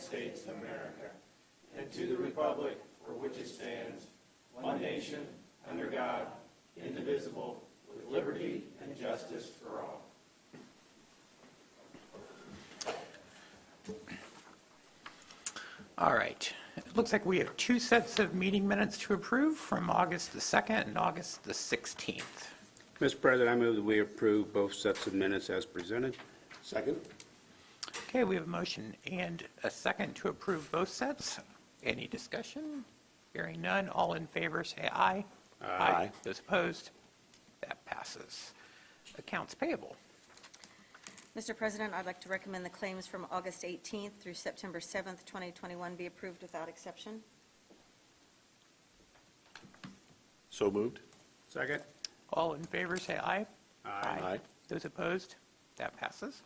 States of America, and to the republic for which it stands, one nation, under God, indivisible, with liberty and justice for all. All right. It looks like we have two sets of meeting minutes to approve from August the 2nd and August the 16th. Mr. President, I move that we approve both sets of minutes as presented. Second. Okay, we have a motion and a second to approve both sets. Any discussion? Hearing none, all in favor say aye. Aye. Those opposed? That passes. Accounts payable. Mr. President, I'd like to recommend the claims from August 18th through September 7th, 2021 be approved without exception. So moved. Second. All in favor say aye. Aye. Those opposed? That passes.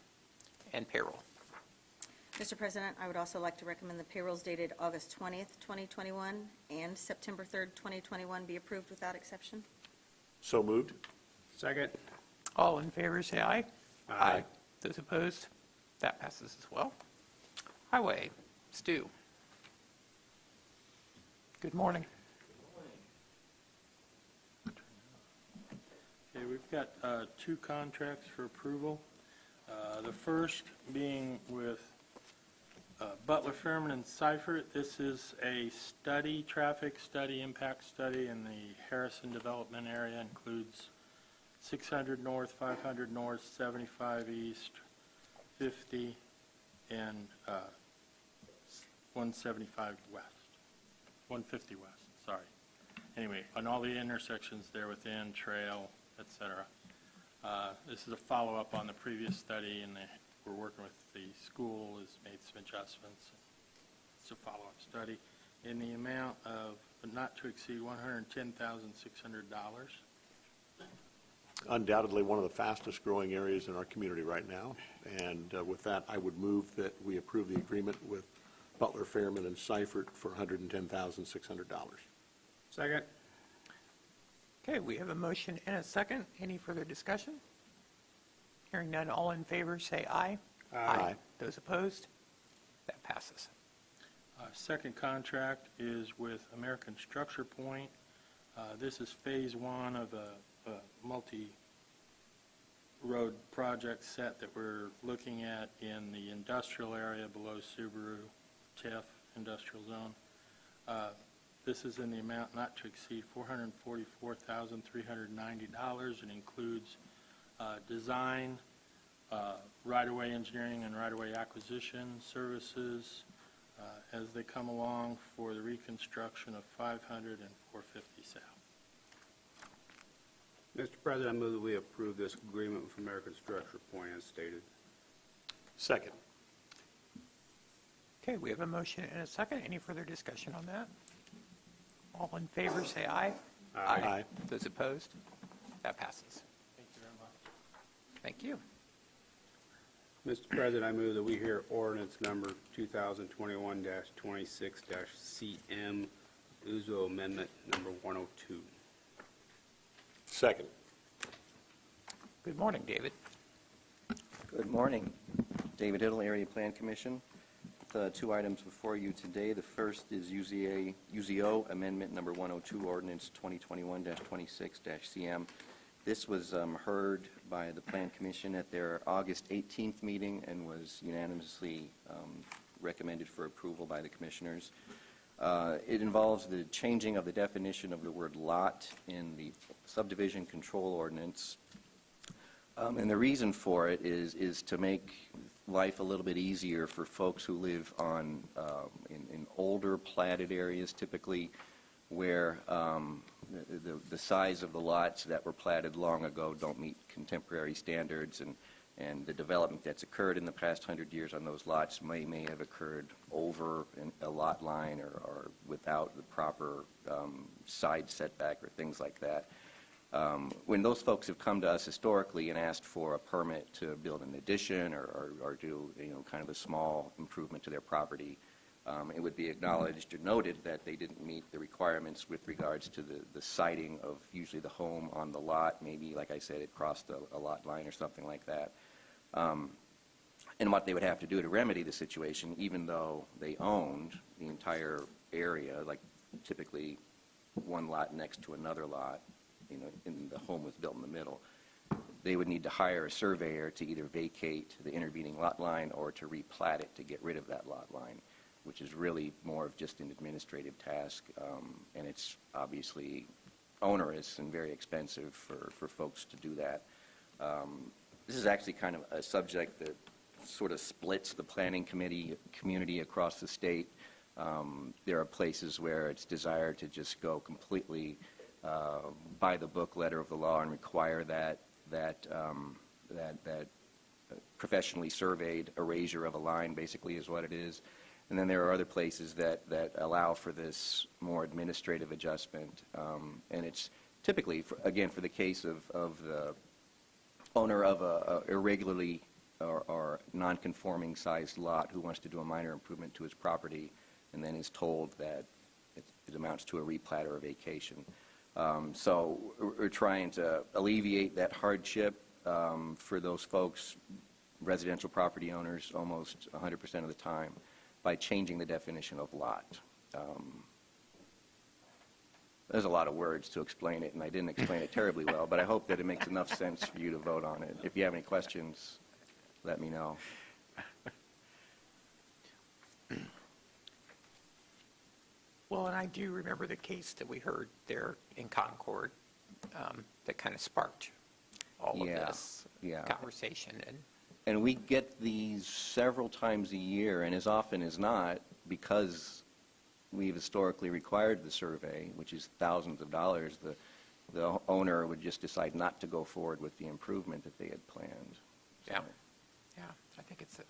And payroll. Mr. President, I would also like to recommend the payrolls dated August 20th, 2021 and September 3rd, 2021 be approved without exception. So moved. Second. All in favor say aye. Aye. Those opposed? That passes as well. Highway. Stu. Good morning. Okay, we've got two contracts for approval. The first being with Butler, Fairman, and Seifert. This is a study, traffic study, impact study in the Harrison development area. Includes 600 north, 500 north, 75 east, 50, and 175 west, 150 west, sorry. Anyway, on all the intersections there within, trail, etc. This is a follow-up on the previous study, and we're working with the school, has made some adjustments. It's a follow-up study in the amount of not to exceed $110,600. Undoubtedly one of the fastest growing areas in our community right now. And with that, I would move that we approve the agreement with Butler, Fairman, and Seifert for $110,600. Second. Okay, we have a motion and a second. Any further discussion? Hearing none, all in favor say aye. Aye. Those opposed? That passes. Second contract is with American Structure Point. This is phase one of a multi-road project set that we're looking at in the industrial area below Subaru TIF industrial zone. This is in the amount not to exceed $444,390 and includes design, right-of-way engineering and right-of-way acquisition services as they come along for the reconstruction of 500 and 450 South. Mr. President, I move that we approve this agreement with American Structure Point as stated. Second. Okay, we have a motion and a second. Any further discussion on that? All in favor say aye. Aye. Those opposed? That passes. Thank you very much. Thank you. Mr. President, I move that we hear ordinance number 2021-26-CM, Uzo Amendment number 102. Second. Good morning, David. Good morning. David Hiddle, Area Plan Commission. The two items before you today. The first is UZO Amendment number 102, Ordinance 2021-26-CM. This was heard by the Plan Commission at their August 18th meeting and was unanimously recommended for approval by the commissioners. It involves the changing of the definition of the word lot in the subdivision control ordinance. And the reason for it is to make life a little bit easier for folks who live on in older platted areas, typically where the size of the lots that were platted long ago don't meet contemporary standards, and the development that's occurred in the past 100 years on those lots may have occurred over a lot line or without the proper side setback or things like that. When those folks have come to us historically and asked for a permit to build an addition or do kind of a small improvement to their property, it would be acknowledged or noted that they didn't meet the requirements with regards to the siting of usually the home on the lot. Maybe, like I said, it crossed a lot line or something like that. and what they would have to do to remedy the situation, even though they owned the entire area, like typically one lot next to another lot, and the home was built in the middle, they would need to hire a surveyor to either vacate the intervening lot line or to replat it to get rid of that lot line, which is really more of just an administrative task, and it's obviously onerous and very expensive for folks to do that. This is actually kind of a subject that sort of splits the planning community across the state. There are places where it's desired to just go completely by the book letter of the law and require that professionally surveyed erasure of a line, basically, is what it is. And then there are other places that allow for this more administrative adjustment. And it's typically, again, for the case of the owner of a irregularly or non-conforming sized lot who wants to do a minor improvement to his property and then is told that it amounts to a replat or a vacation. So we're trying to alleviate that hardship for those folks, residential property owners, almost 100% of the time, by changing the definition of lot. There's a lot of words to explain it, and I didn't explain it terribly well, but I hope that it makes enough sense for you to vote on it. If you have any questions, let me know. Well, and I do remember the case that we heard there in Concord that kind of sparked all of this conversation. And we get these several times a year, and as often as not, because we've historically required the survey, which is thousands of dollars, the owner would just decide not to go forward with the improvement that they had planned. So. Yeah, I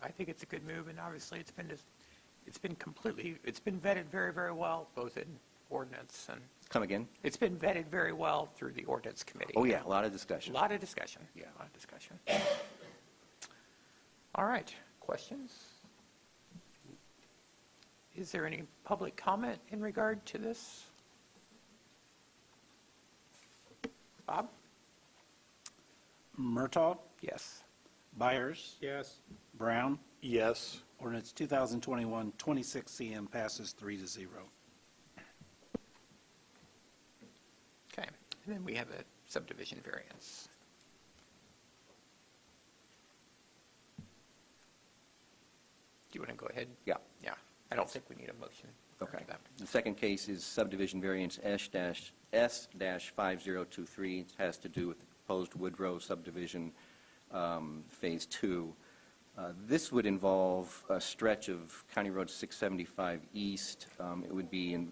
think it's a good move, and obviously it's been vetted very, very well, both in ordinance and. Come again? It's been vetted very well through the ordinance committee. Oh yeah, a lot of discussion. A lot of discussion. Yeah, a lot of discussion. All right, questions? Is there any public comment in regard to this? Bob? Murtaugh, Yes. Byers, Yes. Brown. Yes. Ordinance 2021-26 CM passes 3-0. Okay, and then we have a subdivision variance. Do you want to go ahead? Yeah. Yeah, I don't think we need a motion. Okay. for that. The second case is subdivision variance S-5023. It has to do with the proposed Woodrow subdivision, Phase 2. This would involve a stretch of County Road 675 East. It would be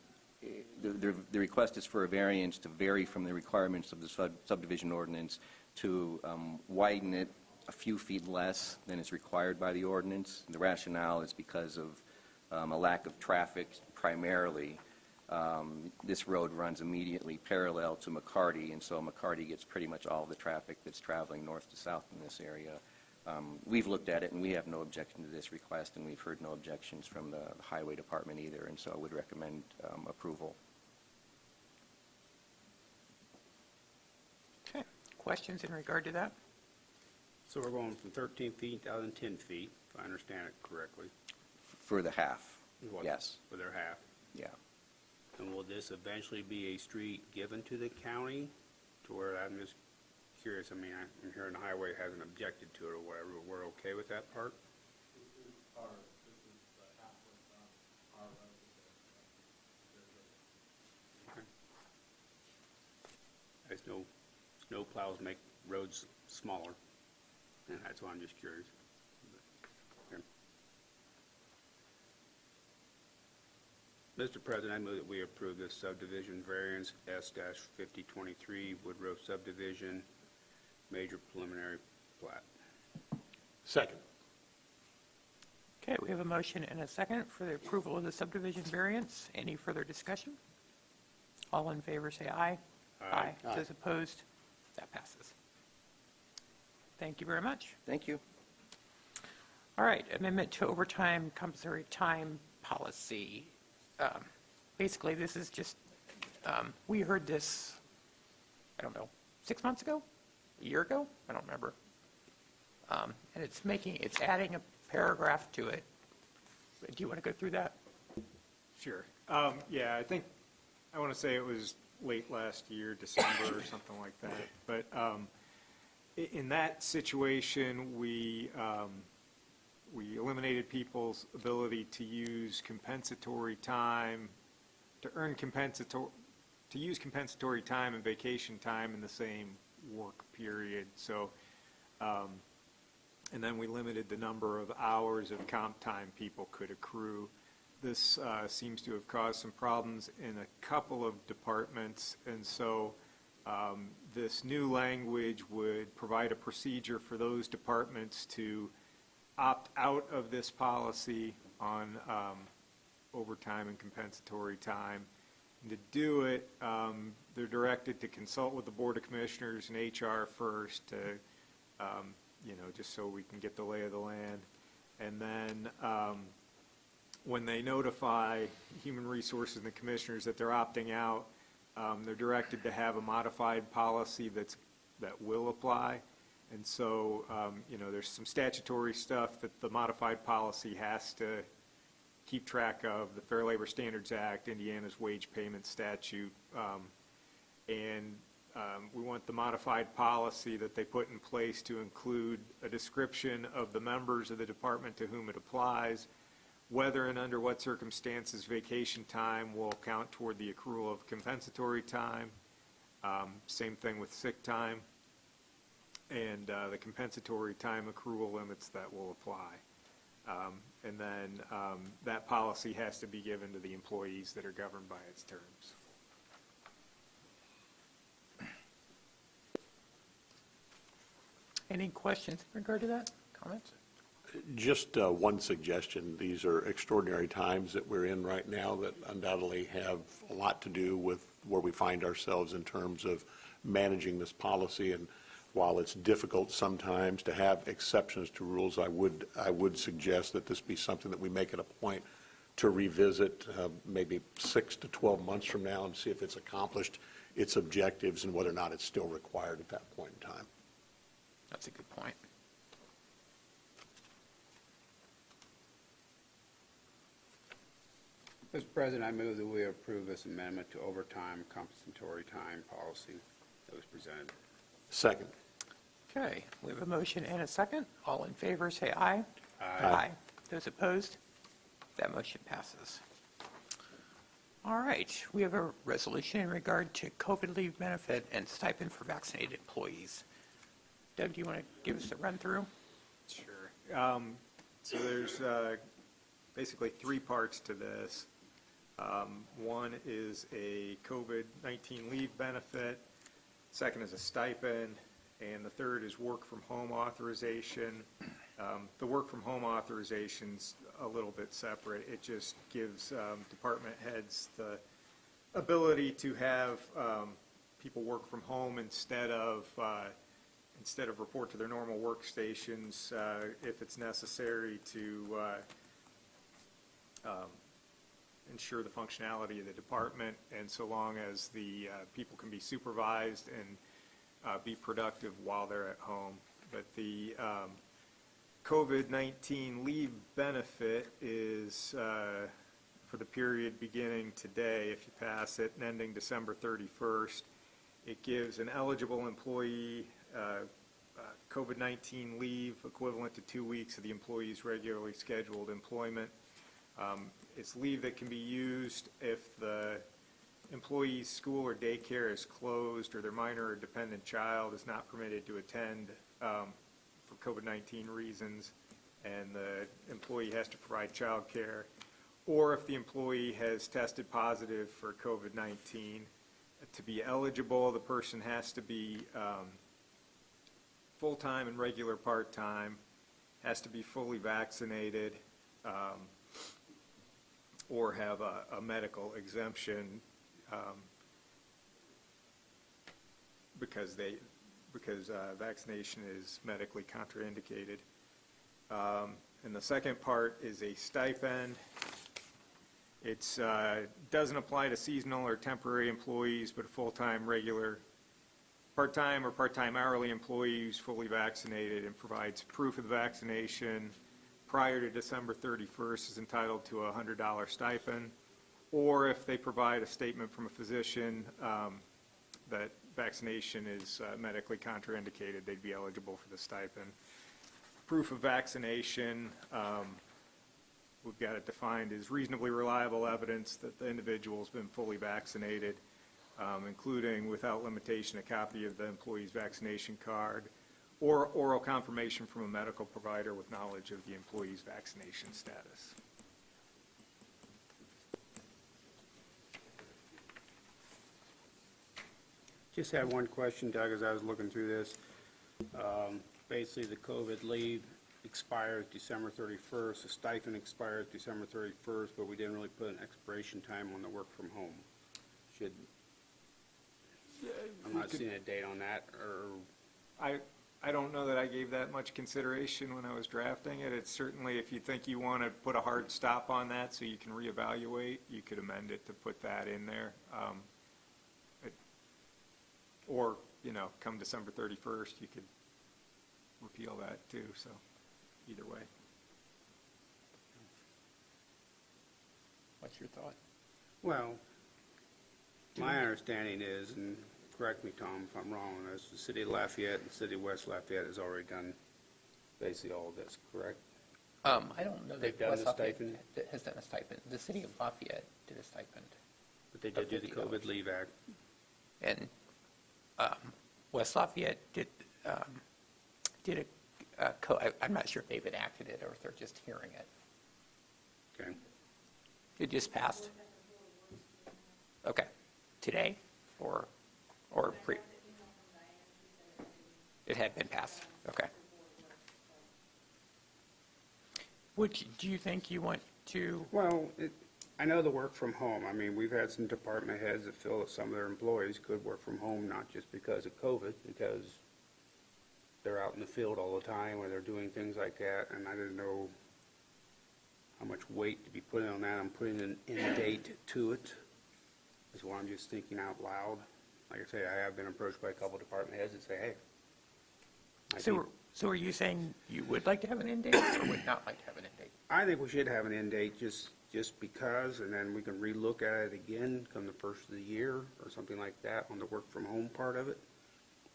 the request is for a variance to vary from the requirements of the subdivision ordinance to widen it a few feet less than is required by the ordinance. The rationale is because of a lack of traffic primarily. This road runs immediately parallel to McCarty, and so McCarty gets pretty much all the traffic that's traveling north to south in this area. We've looked at it, and we have no objection to this request, and we've heard no objections from the Highway Department either, and so I would recommend approval. Okay, questions in regard to that? So we're going from 13 feet down to 10 feet, if I understand it correctly. For the half, What- yes, For their half. yeah. And will this eventually be a street given to the county to where, I'm just curious, I mean, I'm hearing the highway hasn't objected to it or whatever, we're okay with that part? Okay. I just know snow plows make roads smaller, and that's why I'm just curious. Okay. Mr. President, I move that we approve this subdivision variance S-5023 Woodrow subdivision, major preliminary plat. Second. Okay, we have a motion and a second for the approval of the subdivision variance. Any further discussion? All in favor, say aye. Aye. Aye. Those opposed? That passes. Thank you very much. Thank you. All right, amendment to overtime compensatory time policy. Basically, this is just, we heard this, I don't know, 6 months ago? A year ago? I don't remember. And it's adding a paragraph to it. Do you want to go through that? Sure. Yeah, I think, I want to say it was late last year, December or something like that. But in that situation, we eliminated people's ability to use compensatory time, to use compensatory time and vacation time in the same work period. So, and then we limited the number of hours of comp time people could accrue. This seems to have caused some problems in a couple of departments, and so this new language would provide a procedure for those departments to opt out of this policy on overtime and compensatory time. And to do it, they're directed to consult with the Board of Commissioners and HR first to, just so we can get the lay of the land. And then when they notify Human Resources and the Commissioners that they're opting out, they're directed to have a modified policy that will apply. And so, there's some statutory stuff that the modified policy has to keep track of, the Fair Labor Standards Act, Indiana's wage payment statute, and we want the modified policy that they put in place to include a description of the members of the department to whom it applies, whether and under what circumstances vacation time will count toward the accrual of compensatory time, same thing with sick time, and the compensatory time accrual limits that will apply. And then that policy has to be given to the employees that are governed by its terms. Any questions in regard to that? Comments? Just one suggestion. These are extraordinary times that we're in right now that undoubtedly have a lot to do with where we find ourselves in terms of managing this policy. And while it's difficult sometimes to have exceptions to rules, I would suggest that this be something that we make it a point to revisit maybe 6 to 12 months from now and see if it's accomplished its objectives and whether or not it's still required at that point in time. That's a good point. Mr. President, I move that we approve this amendment to overtime compensatory time policy that was presented. Second. Okay, we have a motion and a second. All in favor, say aye. Aye. Those opposed? That motion passes. All right, we have a resolution in regard to COVID leave benefit and stipend for vaccinated employees. Doug, do you want to give us a run-through? Sure. So there's basically 3 parts to this. One is a COVID-19 leave benefit, second is a stipend, and the third is work from home authorization. The work from home authorization's a little bit separate. It just gives department heads the ability to have people work from home instead of report to their normal workstations if it's necessary to ensure the functionality of the department, and so long as the people can be supervised and be productive while they're at home. But the COVID-19 leave benefit is for the period beginning today, if you pass it, and ending December 31st. It gives an eligible employee COVID-19 leave equivalent to 2 weeks of the employee's regularly scheduled employment. It's leave that can be used if the employee's school or daycare is closed or their minor or dependent child is not permitted to attend for COVID-19 reasons, and the employee has to provide child care, or if the employee has tested positive for COVID-19. To be eligible, the person has to be full-time and regular part-time, has to be fully vaccinated, or have a medical exemption because vaccination is medically contraindicated. And the second part is a stipend. It doesn't apply to seasonal or temporary employees, but full-time, regular, part-time or part-time hourly employees fully vaccinated, and provides proof of the vaccination, prior to December 31st is entitled to a $100 stipend, or if they provide a statement from a physician that vaccination is medically contraindicated, they'd be eligible for the stipend. Proof of vaccination, we've got it defined as reasonably reliable evidence that the individual's been fully vaccinated, including without limitation a copy of the employee's vaccination card or oral confirmation from a medical provider with knowledge of the employee's vaccination status. Just had one question, Doug, as I was looking through this. Basically, the COVID leave expires December 31st, the stipend expires December 31st, but we didn't really put an expiration time on the work from home. I'm not seeing a date on that, or... I don't know that I gave that much consideration when I was drafting it. It's certainly, if you think you want to put a hard stop on that so you can reevaluate, you could amend it to put that in there. Or, come December 31st, you could repeal that too, so either way. What's your thought? Well, my understanding is, and correct me, Tom, if I'm wrong, is the city of Lafayette and the city of West Lafayette has already done basically all of this, correct? I don't know They've that done West the Lafayette stipend? has done a stipend. The city of Lafayette did a stipend. But they did do the $50. COVID leave act. And West Lafayette did I'm not sure if they've enacted it or if they're just hearing it. Okay. It just passed? Okay. Today or pre? It had been passed. Okay. Do you think you want to? Well, I know the work from home. I mean, we've had some department heads that feel that some of their employees could work from home, not just because of COVID, because they're out in the field all the time or they're doing things like that, and I didn't know how much weight to be putting on that. I'm putting an end date to it, is what I'm just thinking out loud. Like I say, I have been approached by a couple department heads that say, hey. So are you saying you would like to have an end date or would not like to have an end date? I think we should have an end date just because, and then we can relook at it again come the first of the year or something like that on the work from home part of it.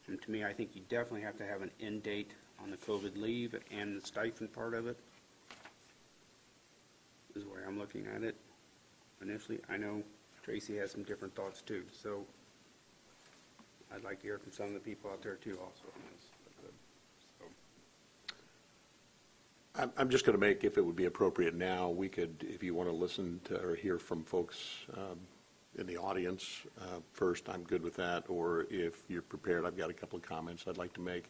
And to me, I think you definitely have to have an end date on the COVID leave and the stipend part of it. Is the way I'm looking at it initially. I know Tracy has some different thoughts too, so I'd like to hear from some of the people out there too also on this. I'm just going to make, if it would be appropriate now, we could, if you want to listen to or hear from folks in the audience first, I'm good with that. Or if you're prepared, I've got a couple of comments I'd like to make.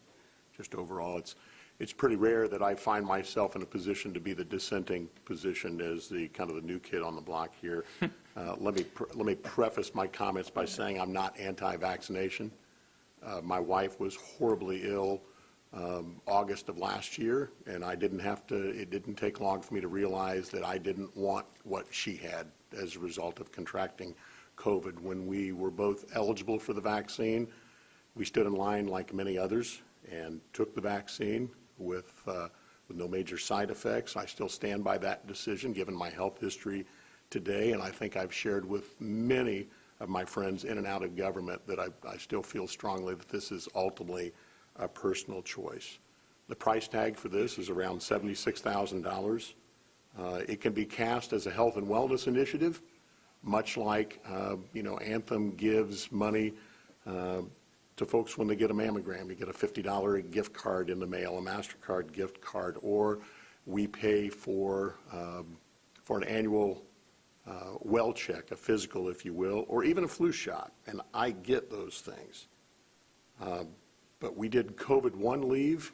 Just overall, it's pretty rare that I find myself in a position to be the dissenting position as the kind of the new kid on the block here. Let me preface my comments by saying I'm not anti-vaccination. My wife was horribly ill August of last year, and it didn't take long for me to realize that I didn't want what she had as a result of contracting COVID. When we were both eligible for the vaccine, we stood in line like many others and took the vaccine with no major side effects. I still stand by that decision given my health history today, and I think I've shared with many of my friends in and out of government that I still feel strongly that this is ultimately a personal choice. The price tag for this is around $76,000. It can be cast as a health and wellness initiative, much like Anthem gives money to folks when they get a mammogram. You get a $50 gift card in the mail, a MasterCard gift card, or we pay for an annual well check, a physical, if you will, or even a flu shot. And I get those things. But we did COVID-1 leave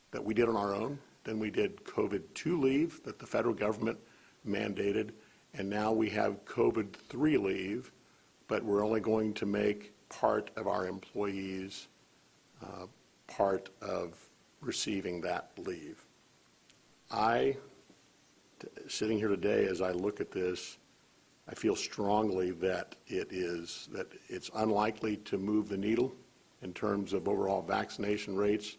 that we did on our own. Then we did COVID-2 leave that the federal government mandated. And now we have COVID-3 leave, but we're only going to make part of our employees part of receiving that leave. Sitting here today, as I look at this, I feel strongly that it's unlikely to move the needle in terms of overall vaccination rates.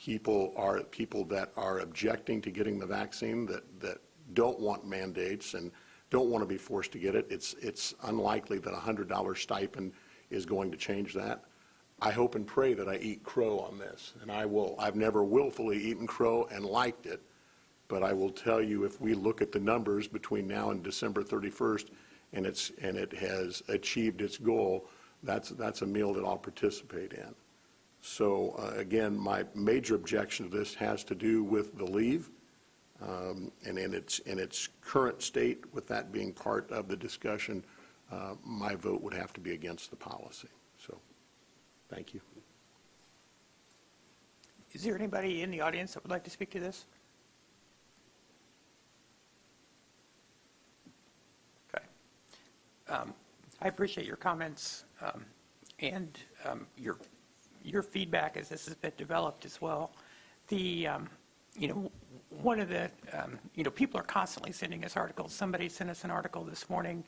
people that are objecting to getting the vaccine, that don't want mandates and don't want to be forced to get it. It's unlikely that a $100 stipend is going to change that. I hope and pray that I eat crow on this, and I will. I've never willfully eaten crow and liked it, but I will tell you, if we look at the numbers between now and December 31st, and it has achieved its goal, that's a meal that I'll participate in. So again, my major objection to this has to do with the leave, and in its current state, with that being part of the discussion, my vote would have to be against the policy. So, thank you. Is there anybody in the audience that would like to speak to this? Okay. I appreciate your comments and your feedback as this has been developed as well. One of the, people are constantly sending us articles. Somebody sent us an article this morning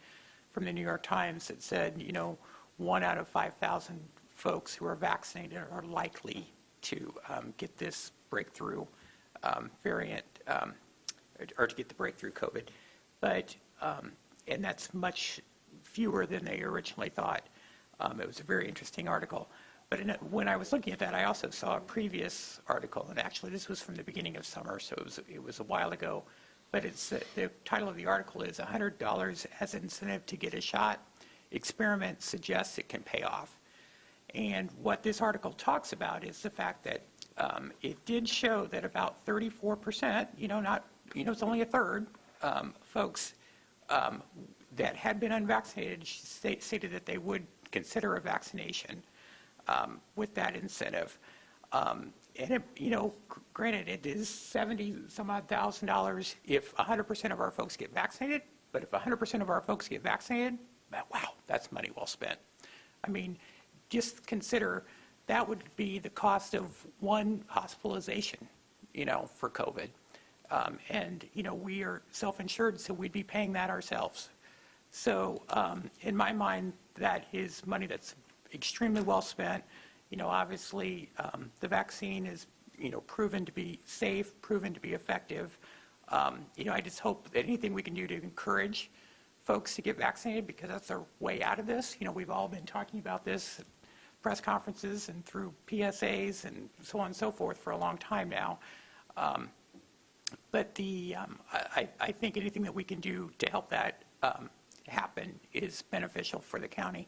from the New York Times that said, 1 out of 5,000 folks who are vaccinated are likely to get this breakthrough variant, or to get the breakthrough COVID. But, and that's much fewer than they originally thought. It was a very interesting article. But when I was looking at that, I also saw a previous article, and actually this was from the beginning of summer, so it was a while ago. But the title of the article is $100 as incentive to get a shot. Experiment suggests it can pay off. And what this article talks about is the fact that it did show that about 34%, it's only a third, folks that had been unvaccinated stated that they would consider a vaccination with that incentive. And granted, it is $70-some-odd thousand if 100% of our folks get vaccinated, but if 100% of our folks get vaccinated, wow, that's money well spent. I mean, just consider that would be the cost of one hospitalization, for COVID. And we are self-insured, so we'd be paying that ourselves. So in my mind, that is money that's extremely well spent. Obviously, the vaccine is, proven to be safe, proven to be effective. I just hope that anything we can do to encourage folks to get vaccinated, because that's our way out of this. We've all been talking about this at press conferences and through PSAs and so on and so forth for a long time now. But I think anything that we can do to help that happen is beneficial for the county.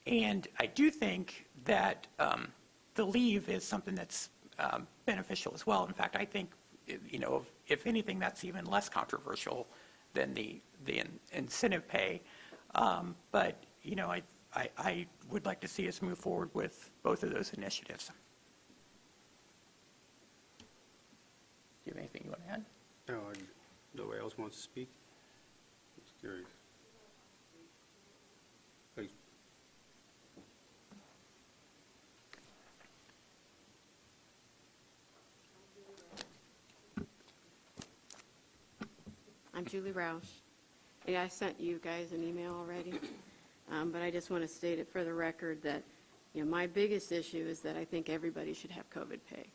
And I do think that the leave is something that's beneficial as well. In fact, I think, if anything, that's even less controversial than the incentive pay. But, I would like to see us move forward with both of those initiatives. Do you have anything you want to add? No, nobody else wants to speak? Just curious. Please. I'm Julie Roush. And I sent you guys an email already, but I just want to state it for the record that, my biggest issue is that I think everybody should have COVID pay.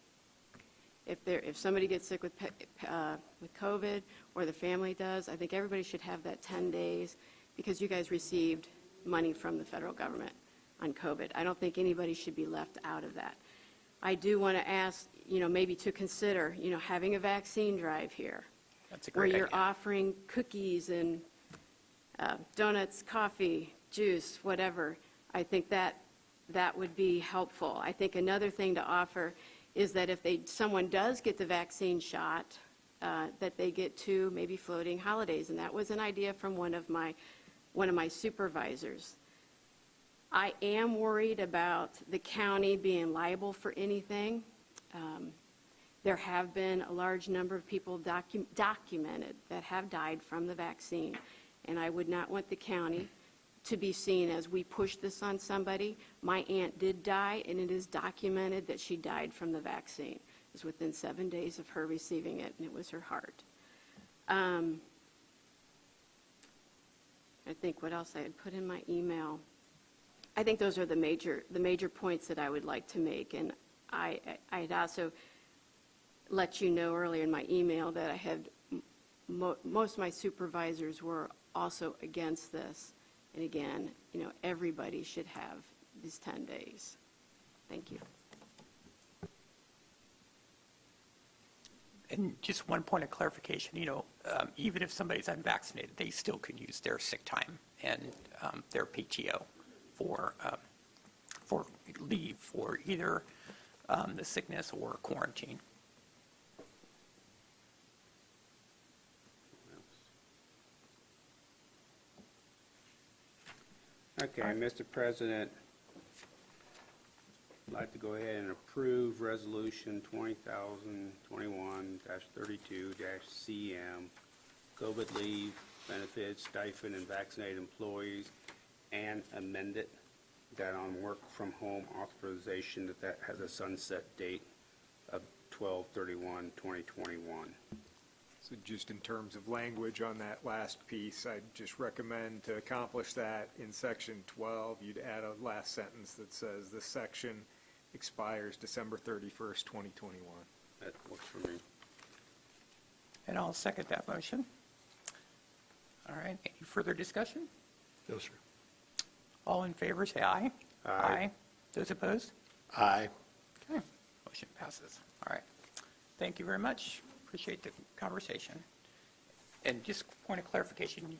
If somebody gets sick with COVID, or the family does, I think everybody should have that 10 days because you guys received money from the federal government on COVID. I don't think anybody should be left out of that. I do want to ask, maybe to consider, having a vaccine drive here. That's a great where you're idea. offering cookies and donuts, coffee, juice, whatever. I think that would be helpful. I think another thing to offer is that if someone does get the vaccine shot, that they get 2 maybe floating holidays. And that was an idea from one of my supervisors. I am worried about the county being liable for anything. There have been a large number of people documented that have died from the vaccine, and I would not want the county to be seen as we push this on somebody. My aunt did die, and it is documented that she died from the vaccine. It was within 7 days of her receiving it, and it was her heart. I think what else I had put in my email. I think those are the major points that I would like to make. And I'd also let you know earlier in my email that I had, most of my supervisors were also against this. And again, everybody should have these 10 days. Thank you. And just one point of clarification, even if somebody's unvaccinated, they still can use their sick time and their PTO for leave for either the sickness or quarantine. Okay, Mr. President, I'd like to go ahead and approve Resolution 2021-32-CM, COVID leave, benefits, stipend, and vaccinated employees, and amend it that on work from home authorization that has a sunset date of 12/31/2021. So just in terms of language on that last piece, I'd just recommend to accomplish that in section 12, you'd add a last sentence that says this section expires December 31st, 2021. That works for me. And I'll second that motion. All right, any further discussion? No, sir. All in favor, say aye. Aye. Those opposed? Aye. Okay, motion passes. All right. Thank you very much. Appreciate the conversation. And just point of clarification,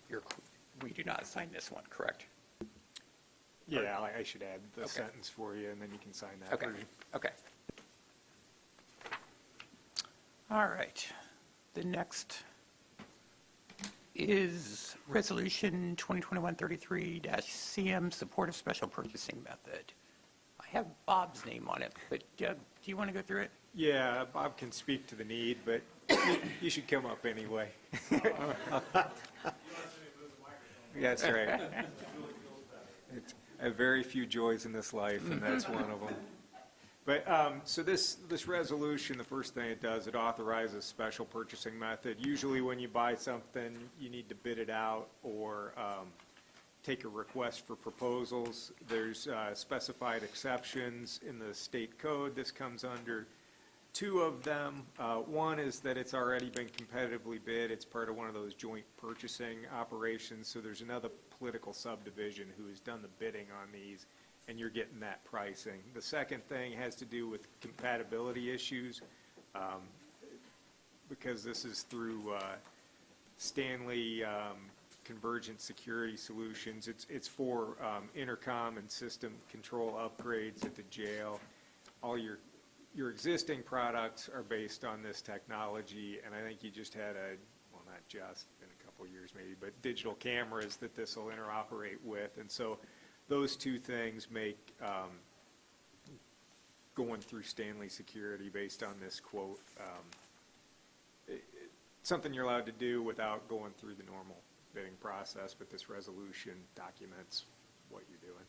we do not sign this one, correct? Yeah, I should add the Okay. sentence for you, and then you can sign that Okay, version. okay. All right. The next is Resolution 2021-33-CM, support of special purchasing method. I have Bob's name on it, but Doug, do you want to go through it? Yeah, Bob can speak to the need, but you should come up anyway. That's right. I have very few joys in this life, and that's one of them. But, so this resolution, the first thing it does, it authorizes special purchasing method. Usually when you buy something, you need to bid it out or take a request for proposals. There's specified exceptions in the state code. This comes under two of them. One is that it's already been competitively bid. It's part of one of those joint purchasing operations. So there's another political subdivision who has done the bidding on these, and you're getting that pricing. The second thing has to do with compatibility issues, because this is through Stanley Convergent Security Solutions. It's for intercom and system control upgrades at the jail. All your existing products are based on this technology, and I think you just had well, not just, in a couple of years maybe, but digital cameras that this will interoperate with. And so those two things make going through Stanley Security based on this quote something you're allowed to do without going through the normal bidding process, but this resolution documents what you're doing.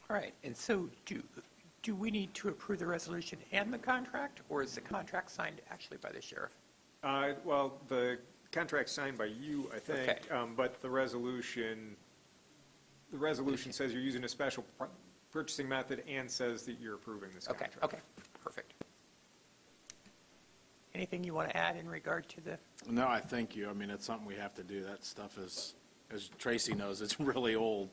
All right, and so do we need to approve the resolution and the contract, or is the contract signed actually by the sheriff? Well, the contract's signed by you, I think, Okay. but the resolution says you're using a special purchasing method and says that you're approving this Okay, contract. okay, perfect. Anything you want to add in regard to the, No, I thank you. I mean, it's something we have to do. That stuff is, as Tracy knows, it's really old.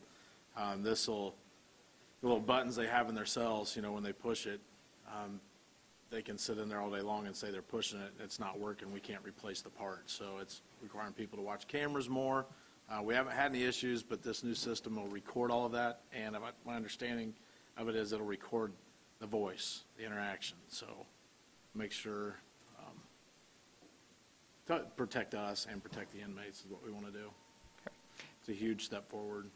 The little buttons they have in their cells, when they push it, they can sit in there all day long and say they're pushing it, it's not working, we can't replace the part. So it's requiring people to watch cameras more. We haven't had any issues, but this new system will record all of that, and my understanding of it is it'll record the voice, the interaction. So make sure to protect us and protect the inmates is what we want to do. It's a huge step forward.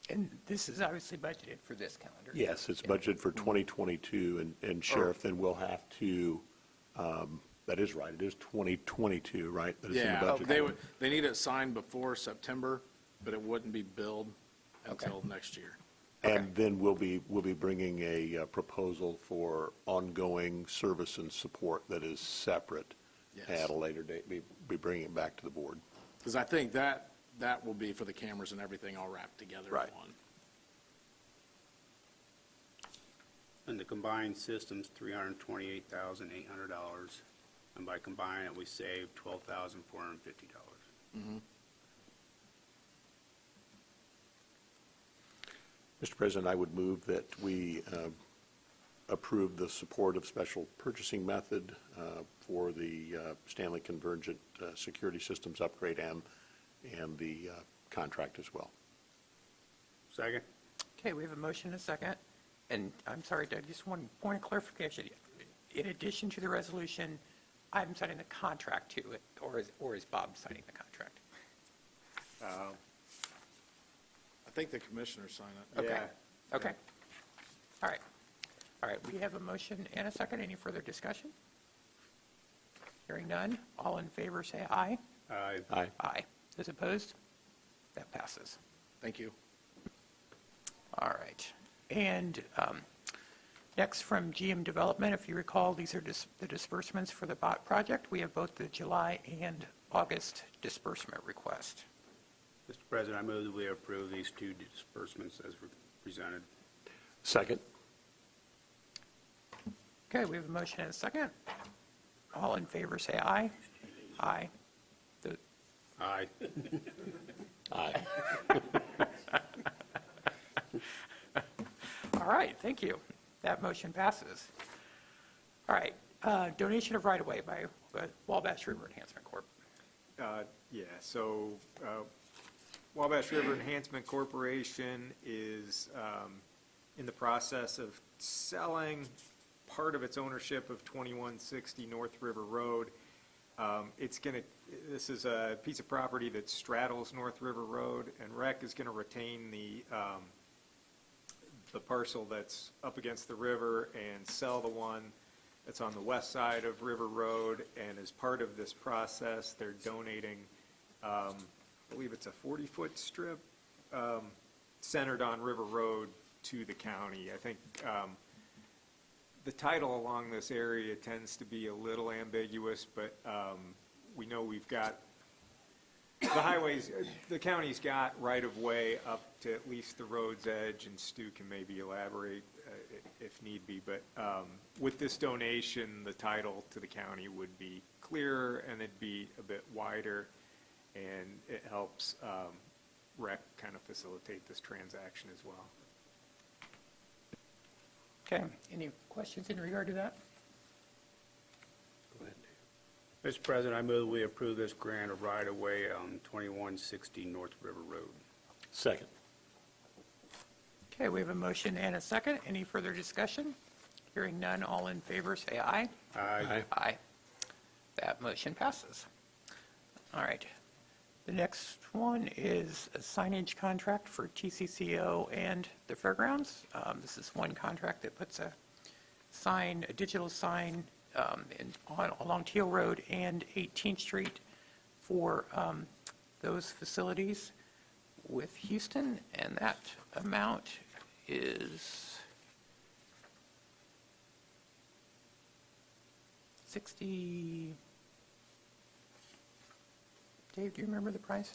and this is obviously budgeted for this calendar. Yes, it's budgeted for 2022, and Sheriff, then we'll have to, that is right, it is 2022, right? That it's in the Yeah, budget. they need it signed before September, but it wouldn't be billed until next year. And then we'll be bringing a proposal for ongoing service and support that is separate Yes. at a later date, be bringing it back to the board. Because I think that that will be for the cameras and everything all wrapped together Right. in one. And the combined system's $328,800, and by combining it, we saved $12,450. Mr. President, I would move that we approve the support of special purchasing method for the Stanley Convergent Security Systems upgrade and the contract as well. Second? Okay, we have a motion and a second. And I'm sorry, Doug, just one point of clarification. In addition to the resolution, I'm signing the contract to it, or is Bob signing the contract? I think the commissioners sign it. Okay. Yeah. Okay. All right. All right, we have a motion and a second. Any further discussion? Hearing none. All in favor, say aye. Aye. Aye. Aye. Those opposed? That passes. Thank you. All right. And next from GM Development, if you recall, these are the disbursements for the bot project. We have both the July and August disbursement request. Mr. President, I move that we approve these two disbursements as presented. Second? Okay, we have a motion and a second. All in favor, say aye. Aye. Aye. Aye. All right, thank you. That motion passes. All right, donation of right-of-way by Wabash River Enhancement Corp. Yeah, so Wabash River Enhancement Corporation is in the process of selling part of its ownership of 2160 North River Road. This is a piece of property that straddles North River Road, and REC is going to retain the parcel that's up against the river and sell the one that's on the west side of River Road. And as part of this process, they're donating, I believe it's a 40-foot strip centered on River Road to the county. I think the title along this area tends to be a little ambiguous, but we know we've got the highways, the county's got right-of-way up to at least the road's edge, and Stu can maybe elaborate if need be. But with this donation, the title to the county would be clearer, and it'd be a bit wider, and it helps REC kind of facilitate this transaction as well. Okay, any questions in regard to that? Go ahead, Dave. Mr. President, I move that we approve this grant of right-of-way on 2160 North River Road. Second? Okay, we have a motion and a second. Any further discussion? Hearing none, all in favor, say aye. Aye. Aye. That motion passes. All right. The next one is a signage contract for Tcco and the Fairgrounds. This is one contract that puts a digital sign along Teal Road and 18th Street for those facilities with Houston, and that amount is $60. Dave, do you remember the price?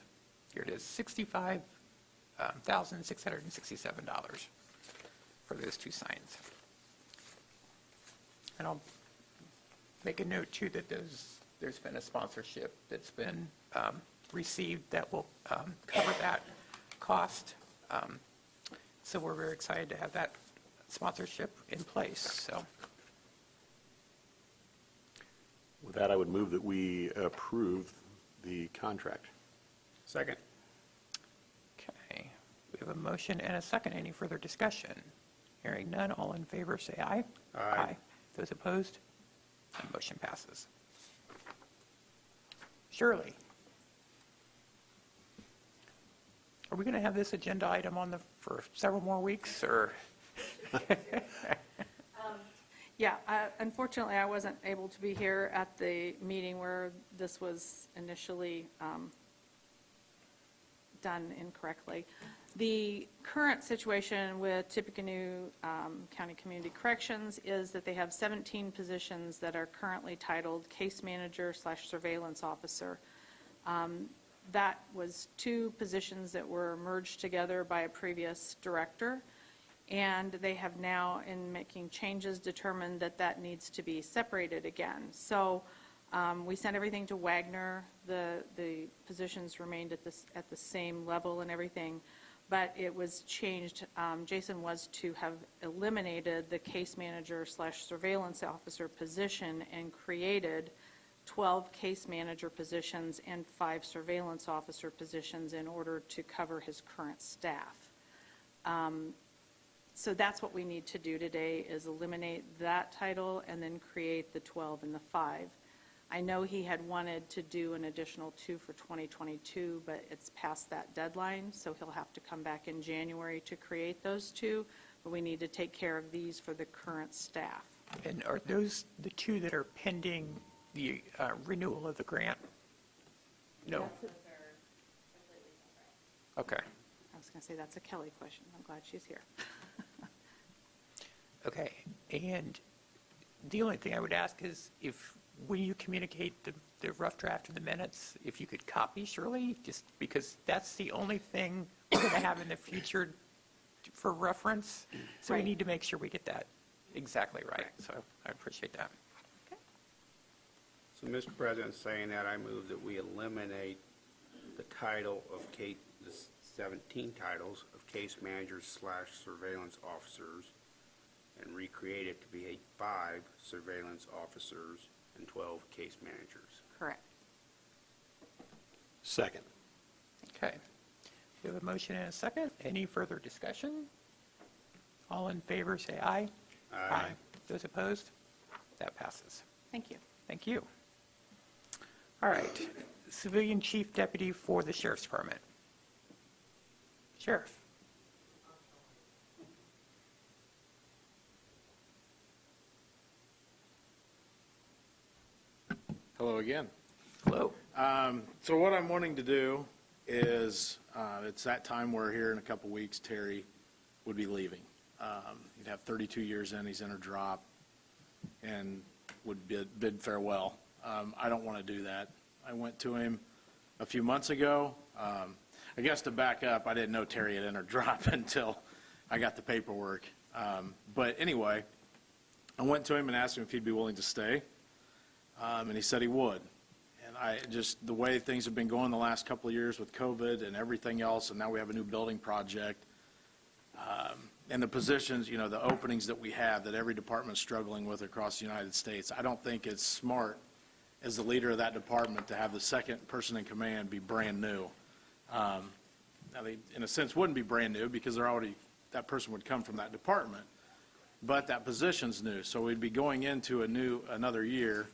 Here it is, $65,667 for those two signs. And I'll make a note too that there's been a sponsorship that's been received that will cover that cost. So we're very excited to have that sponsorship in place. So With that, I would move that we approve the contract. Second. okay, we have a motion and a second. Any further discussion? Hearing none, all in favor say aye. Aye. Those opposed? The motion passes. Shirley, are we going to have this agenda item on for several more weeks, or? Yeah, unfortunately, I wasn't able to be here at the meeting where this was initially done incorrectly. The current situation with Tippecanoe County Community Corrections is that they have 17 positions that are currently titled Case Manager / Surveillance Officer. That was two positions that were merged together by a previous director, and they have now, in making changes, determined that that needs to be separated again. So we sent everything to Wagner. The positions remained at the same level and everything, but it was changed. Jason was to have eliminated the case manager / surveillance officer position and created 12 case manager positions and 5 surveillance officer positions in order to cover his current staff. So that's what we need to do today, is eliminate that title and then create the 12 and the 5. I know he had wanted to do an additional 2 for 2022, but it's past that deadline, so he'll have to come back in January to create those 2, but we need to take care of these for the current staff. And are those the 2 that are pending the renewal of the grant? No? Okay. I was going to say, that's a Kelly question. I'm glad she's here. Okay, and the only thing I would ask is if, when you communicate the rough draft of the minutes, if you could copy Shirley, just because that's the only thing we're going to have in the future for reference. So we Right. need to make sure we get that exactly right. So I appreciate that. So, Mr. President, saying that, I move that we eliminate the title of the 17 titles of case managers / surveillance officers and recreate it to be 5 surveillance officers and 12 case managers. Correct. Second. Okay. We have a motion and a second. Any further discussion? All in favor, say aye. Aye. Those opposed? That passes. Thank you. Thank you. All right. Civilian Chief Deputy for the Sheriff's Department. Sheriff. Hello again. Hello. So what I'm wanting to do is, it's that time where here in a couple weeks, Terry would be leaving. He'd have 32 years in, he's in her drop, and would bid farewell. I don't want to do that. I went to him a few months ago. I guess to back up, I didn't know Terry had entered drop until I got the paperwork. But anyway, I went to him and asked him if he'd be willing to stay, and he said he would. And I just, the way things have been going the last couple of years with COVID and everything else, and now we have a new building project, and the positions, you know, the openings that we have that every department's struggling with across the United States, I don't think it's smart as the leader of that department to have the second person in command be brand new. Now, they, in a sense, wouldn't be brand new because they're already, that person would come from that department, but that position's new. So we'd be going into another year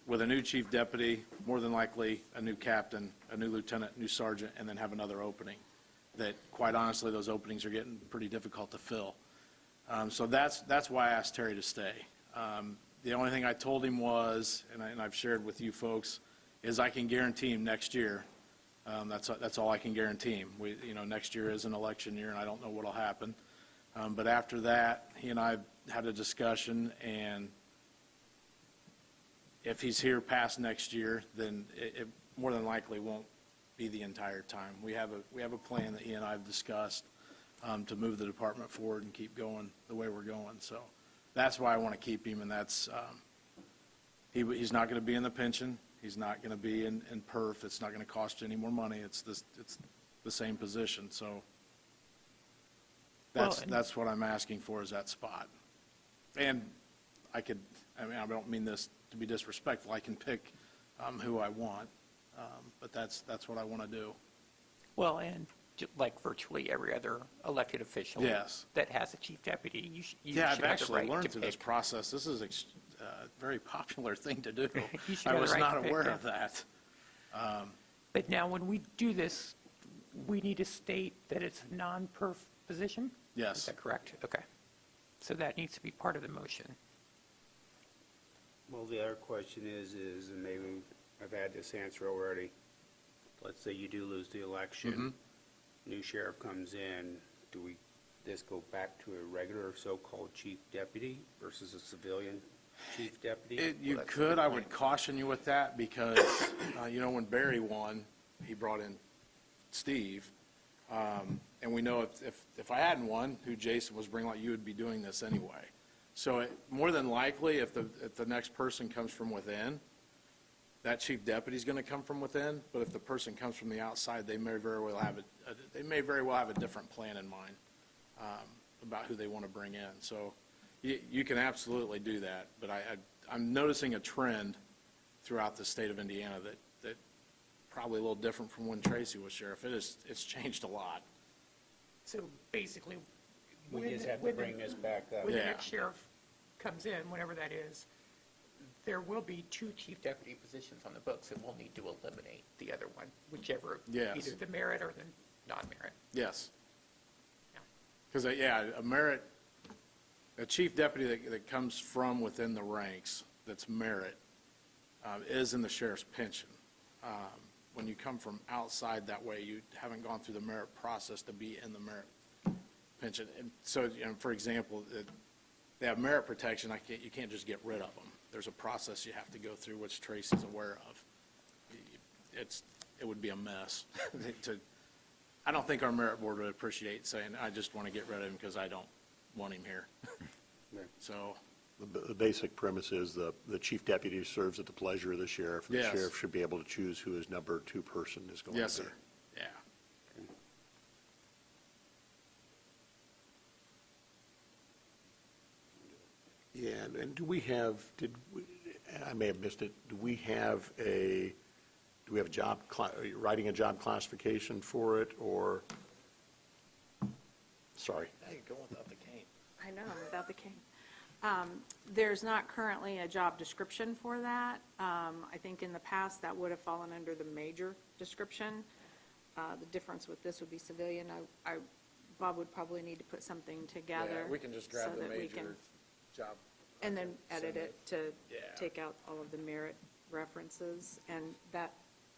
with a new chief deputy, more than likely a new captain, a new lieutenant, new sergeant, and then have another opening. That, quite honestly, those openings are getting pretty difficult to fill. So that's why I asked Terry to stay. The only thing I told him was, and I've shared with you folks, is I can guarantee him next year. That's all I can guarantee him. Next year is an election year, and I don't know what'll happen. But after that, he and I had a discussion, and if he's here past next year, then it more than likely won't be the entire time. We have a plan that he and I have discussed to move the department forward and keep going the way we're going. So that's why I want to keep him, and that's he's not going to be in the pension. He's not going to be in perf. It's not going to cost you any more money. It's the same position. So that's what I'm asking for, is that spot. And I don't mean this to be disrespectful. I can pick who I want, but that's what I want to do. Well, and like virtually every other elected official Yes. that has a chief deputy, you should Yeah, have I've the actually right learned to through this pick. process. This is a very popular thing to do. You should I have the was right not to pick, aware yeah. of that. But now, when we do this, we need to state that it's a non-perf position? Is Yes. that correct? Okay. So that needs to be part of the motion. Well, the other question is, and maybe I've had this answer already, let's say you do lose the election, new sheriff comes in, do we just go back to a regular so-called chief deputy versus a civilian chief deputy? You could, I would caution you with that because, when Barry won, he brought in Steve. And we know if I hadn't won, who Jason was bringing, you would be doing this anyway. So more than likely, if the next person comes from within, that chief deputy is going to come from within. But if the person comes from the outside, they may very well have a different plan in mind about who they want to bring in. So you can absolutely do that. But I'm noticing a trend throughout the state of Indiana that probably a little different from when Tracy was sheriff. It's changed a lot. So basically, We just have to when bring this back up. when the Yeah. next sheriff comes in, whenever that is, there will be 2 chief deputy positions on the books, and we'll need to eliminate the other one, whichever, Yes. either the merit or the non-merit. Yes. Yeah. Because, a chief deputy that comes from within the ranks, that's merit, is in the sheriff's pension. When you come from outside that way, you haven't gone through the merit process to be in the merit pension. And so, for example, they have merit protection. You can't just get rid of them. There's a process you have to go through, which Tracy's aware of. It would be a mess. I don't think our merit board would appreciate saying, I just want to get rid of him because I don't want him here. Right. So, The basic premise is the chief deputy serves at the pleasure of the sheriff. And Yes. the sheriff should be able to choose who his number 2 person is going to be. yes, sir. Yeah. Yeah, and do we have, I may have missed it, do we have a job, are you writing a job classification for it, or, sorry. Now you're going without the cane. I know, without the cane. There's not currently a job description for that. I think in the past, that would have fallen under the major description. The difference with this would be civilian. Bob would probably need to put something together. Yeah, we can just so grab the that we major can- job. And then edit it to Yeah. take out all of the merit references. And that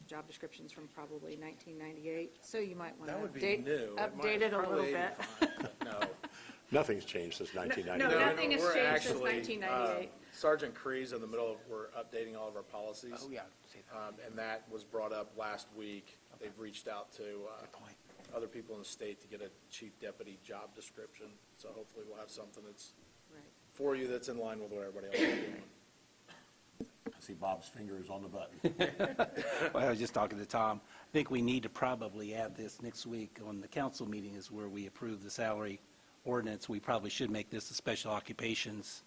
job description's from probably 1998, so you might want to That would be update new. update it a little Probably bit. 85, but no. Nothing's changed since No, 1999. nothing has we're changed since actually, 1998. Sergeant Cree's in the middle of, we're updating all of our policies. Oh, yeah. See that. And that was brought up last week. They've reached out to other people in the state to get a chief deputy job description. So hopefully we'll have something that's Right. for you that's in line with what everybody else is doing. I see Bob's finger is on the button. Well, I was just talking to Tom. I think we need to probably add this next week on the council meeting is where we approve the salary ordinance. We probably should make this a special occupations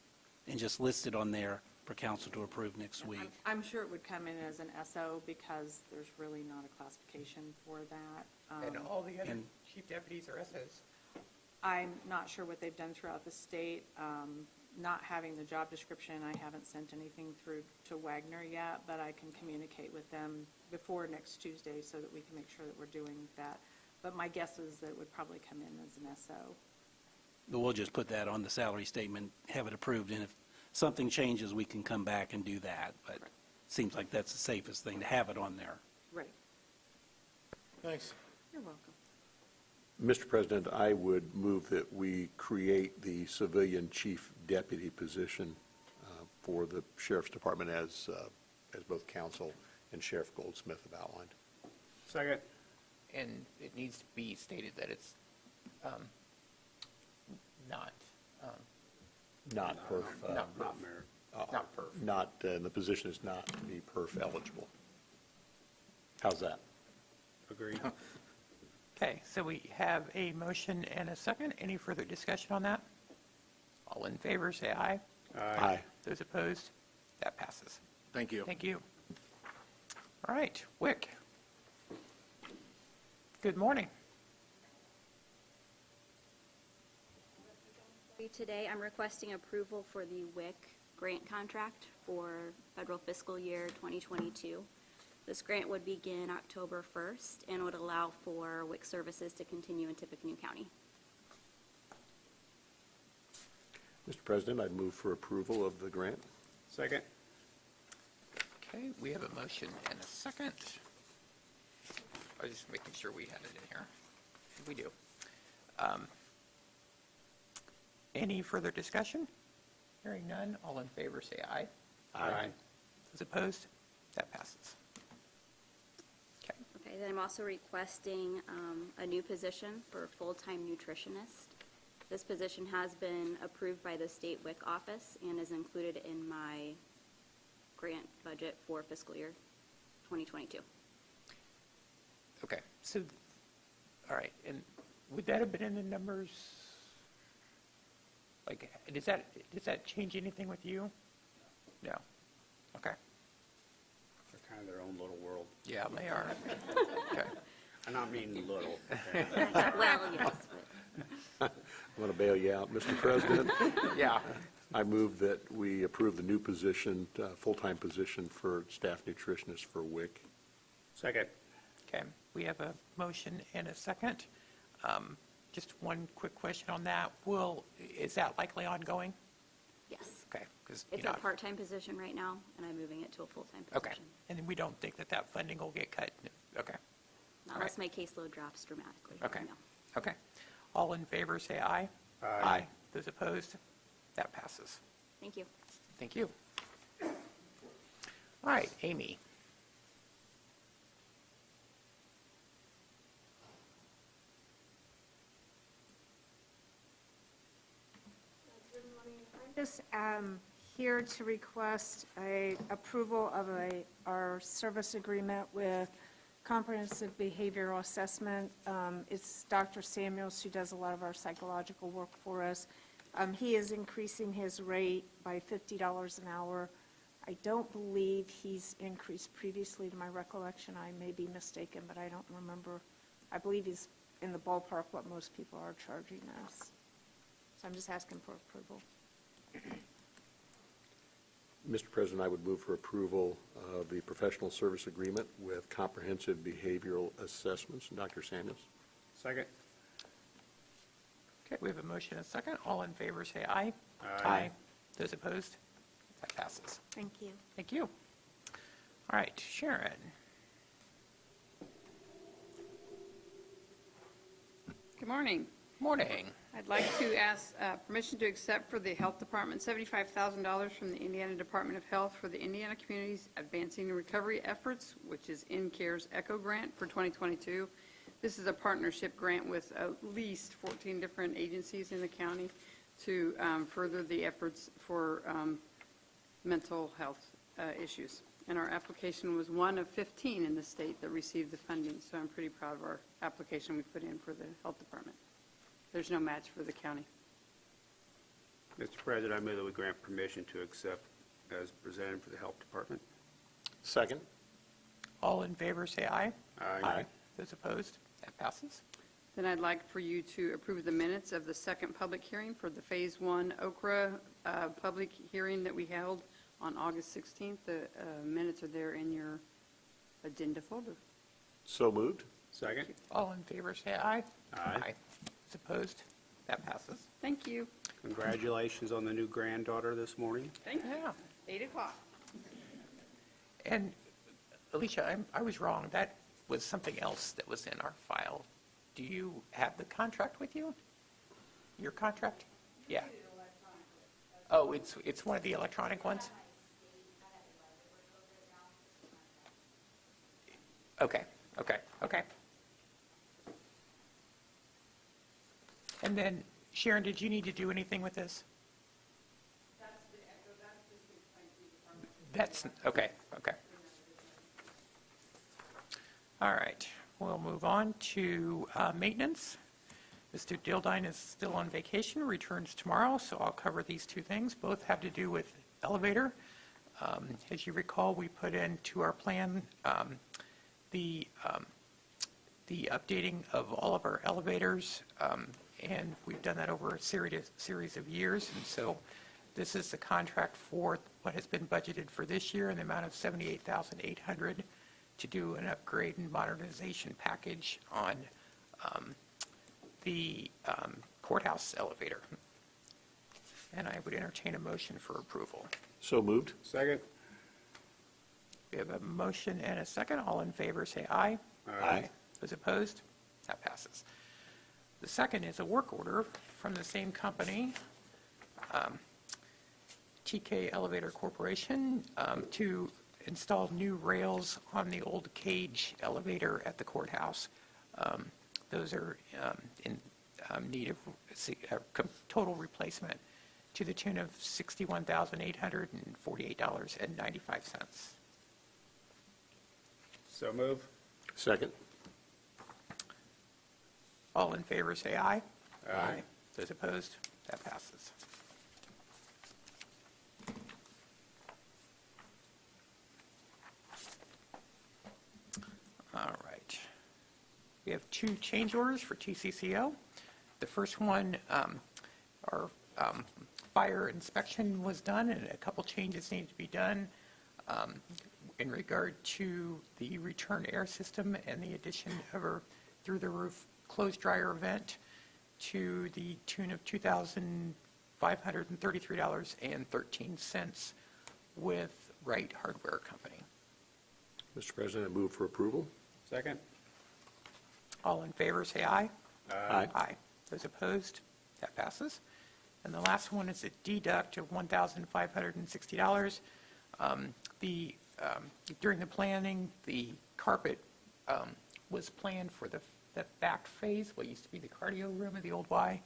and just list it on there for council to approve next week. I'm sure it would come in as an SO because there's really not a classification for that. And all the other and- chief deputies are SOs. I'm not sure what they've done throughout the state. Not having the job description, I haven't sent anything through to Wagner yet, but I can communicate with them before next Tuesday so that we can make sure that we're doing that. But my guess is that it would probably come in as an SO. But we'll just put that on the salary statement, have it approved, and if something changes, we can come back and do that. But it seems like that's the safest thing, to have it on there. Right. Thanks. You're welcome. Mr. President, I would move that we create the civilian chief deputy position for the Sheriff's Department as both council and Sheriff Goldsmith have outlined. Second. And it needs to be stated that it's not Not perf. not Not merit. not perf. Not, the position is not to be perf eligible. How's that? Agreed. Okay, so we have a motion and a second. Any further discussion on that? All in favor, say aye. Aye. Those opposed? That passes. Thank you. Thank you. All right, Wick. Good morning. Today, I'm requesting approval for the WIC grant contract for federal fiscal year 2022. This grant would begin October 1st and would allow for WIC services to continue in Tippecanoe County. Mr. President, I'd move for approval of the grant. Second. Okay, we have a motion and a second. I was just making sure we had it in here. We do. Any further discussion? Hearing none, all in favor say aye. Aye. Those opposed? That passes. Okay. Okay, then I'm also requesting a new position for full-time nutritionist. This position has been approved by the state WIC office and is included in my grant budget for fiscal year 2022. Okay, so, all right, and would that have been in the numbers? Like, does that change anything with you? No. Okay. They're kind of their own little world. Yeah, they are. Okay. I not mean little. Well, yes, but I'm going to bail you out, Mr. President. Yeah. I move that we approve the new position, full-time position for staff nutritionist for WIC. Second. Okay, we have a motion and a second. Just one quick question on that. Is that likely ongoing? yes. Okay, because, It's a part-time position right now, and I'm moving it to a full-time okay, position. and we don't think that funding will get cut? Okay, Unless my caseload drops dramatically. okay, No. okay. All in favor, say aye. Aye. Those opposed? That passes. Thank you. Thank you. All right, Amy. Just here to request approval of our service agreement with Comprehensive Behavioral Assessment. It's Dr. Samuels who does a lot of our psychological work for us. He is increasing his rate by $50 an hour. I don't believe he's increased previously, to my recollection. I may be mistaken, but I don't remember. I believe he's in the ballpark what most people are charging us. So I'm just asking for approval. Mr. President, I would move for approval of the professional service agreement with Comprehensive Behavioral Assessments. Dr. Samuels? Second. Okay, we have a motion and a second. All in favor, say aye. Aye. Those opposed? That passes. Thank you. Thank you. All right, Sharon. Good morning. Morning. I'd like to ask permission to accept for the Health Department $75,000 from the Indiana Department of Health for the Indiana Communities Advancing Recovery Efforts, which is InCare's ECHO grant for 2022. This is a partnership grant with at least 14 different agencies in the county to further the efforts for mental health issues. And our application was one of 15 in the state that received the funding, so I'm pretty proud of our application we put in for the Health Department. There's no match for the county. Mr. President, I move that we grant permission to accept as presented for the Health Department. Second. All in favor, say aye. Aye. Those opposed? That passes. Then I'd like for you to approve the minutes of the second public hearing for the Phase 1 Okra public hearing that we held on August 16th. The minutes are there in your agenda folder. So moved. Second. All in favor, say aye. Aye. Those opposed? That passes. Thank you. Congratulations on the new granddaughter this morning. Thank you. Yeah. 8 o'clock. And Alicia, I was wrong. That was something else that was in our file. Do you have the contract with you? Your contract? Yeah. Oh, it's one of the electronic ones? Okay. And then, Sharon, did you need to do anything with this? That's, okay. All right, we'll move on to maintenance. Mr. Dildine is still on vacation, returns tomorrow, so I'll cover these two things. Both have to do with elevator. As you recall, we put into our plan the updating of all of our elevators, and we've done that over a series of years. And so this is the contract for what has been budgeted for this year in the amount of $78,800 to do an upgrade and modernization package on the courthouse elevator. And I would entertain a motion for approval. So moved. Second. We have a motion and a second. All in favor, say aye. Aye. Those opposed? That passes. The second is a work order from the same company. TK Elevator Corporation to install new rails on the old cage elevator at the courthouse. Those are in need of total replacement to the tune of $61,848.95. So move. Second. All in favor, say aye. Aye. Those opposed, that passes. All right. We have 2 change orders for Tcco. The first one, our fire inspection was done, and a couple changes need to be done in regard to the return air system and the addition of a through-the-roof closed dryer vent to the tune of $2,533.13 with Wright Hardware Company. Mr. President, I move for approval. Second. All in favor, say aye. Aye. Aye. Those opposed, that passes. And the last one is a deduct of $1,560. During the planning, the carpet was planned for the back phase, what used to be the cardio room of the old Y.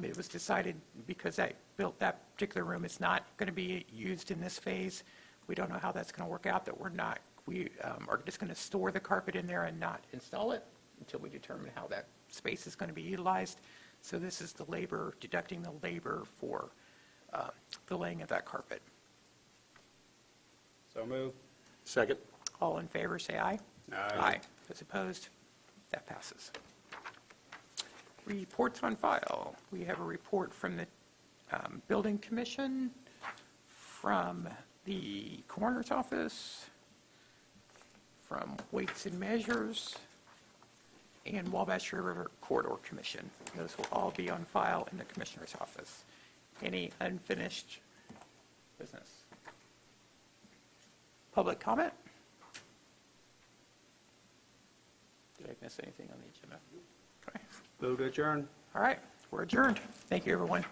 It was decided, because I built that particular room, it's not going to be used in this phase. We don't know how that's going to work out, that we are just going to store the carpet in there and not install it until we determine how that space is going to be utilized. So this is the labor, deducting the labor for the laying of that carpet. So move. Second. All in favor, say aye. Aye. Those opposed, that passes. Reports on file. We have a report from the Building Commission, from the Coroner's Office, from Weights and Measures, and Wabash River Corridor Commission. Those will all be on file in the Commissioner's Office. Any unfinished business? Public comment? Did I miss anything on the agenda? Okay. Move to adjourn. All right, we're adjourned. Thank you, everyone.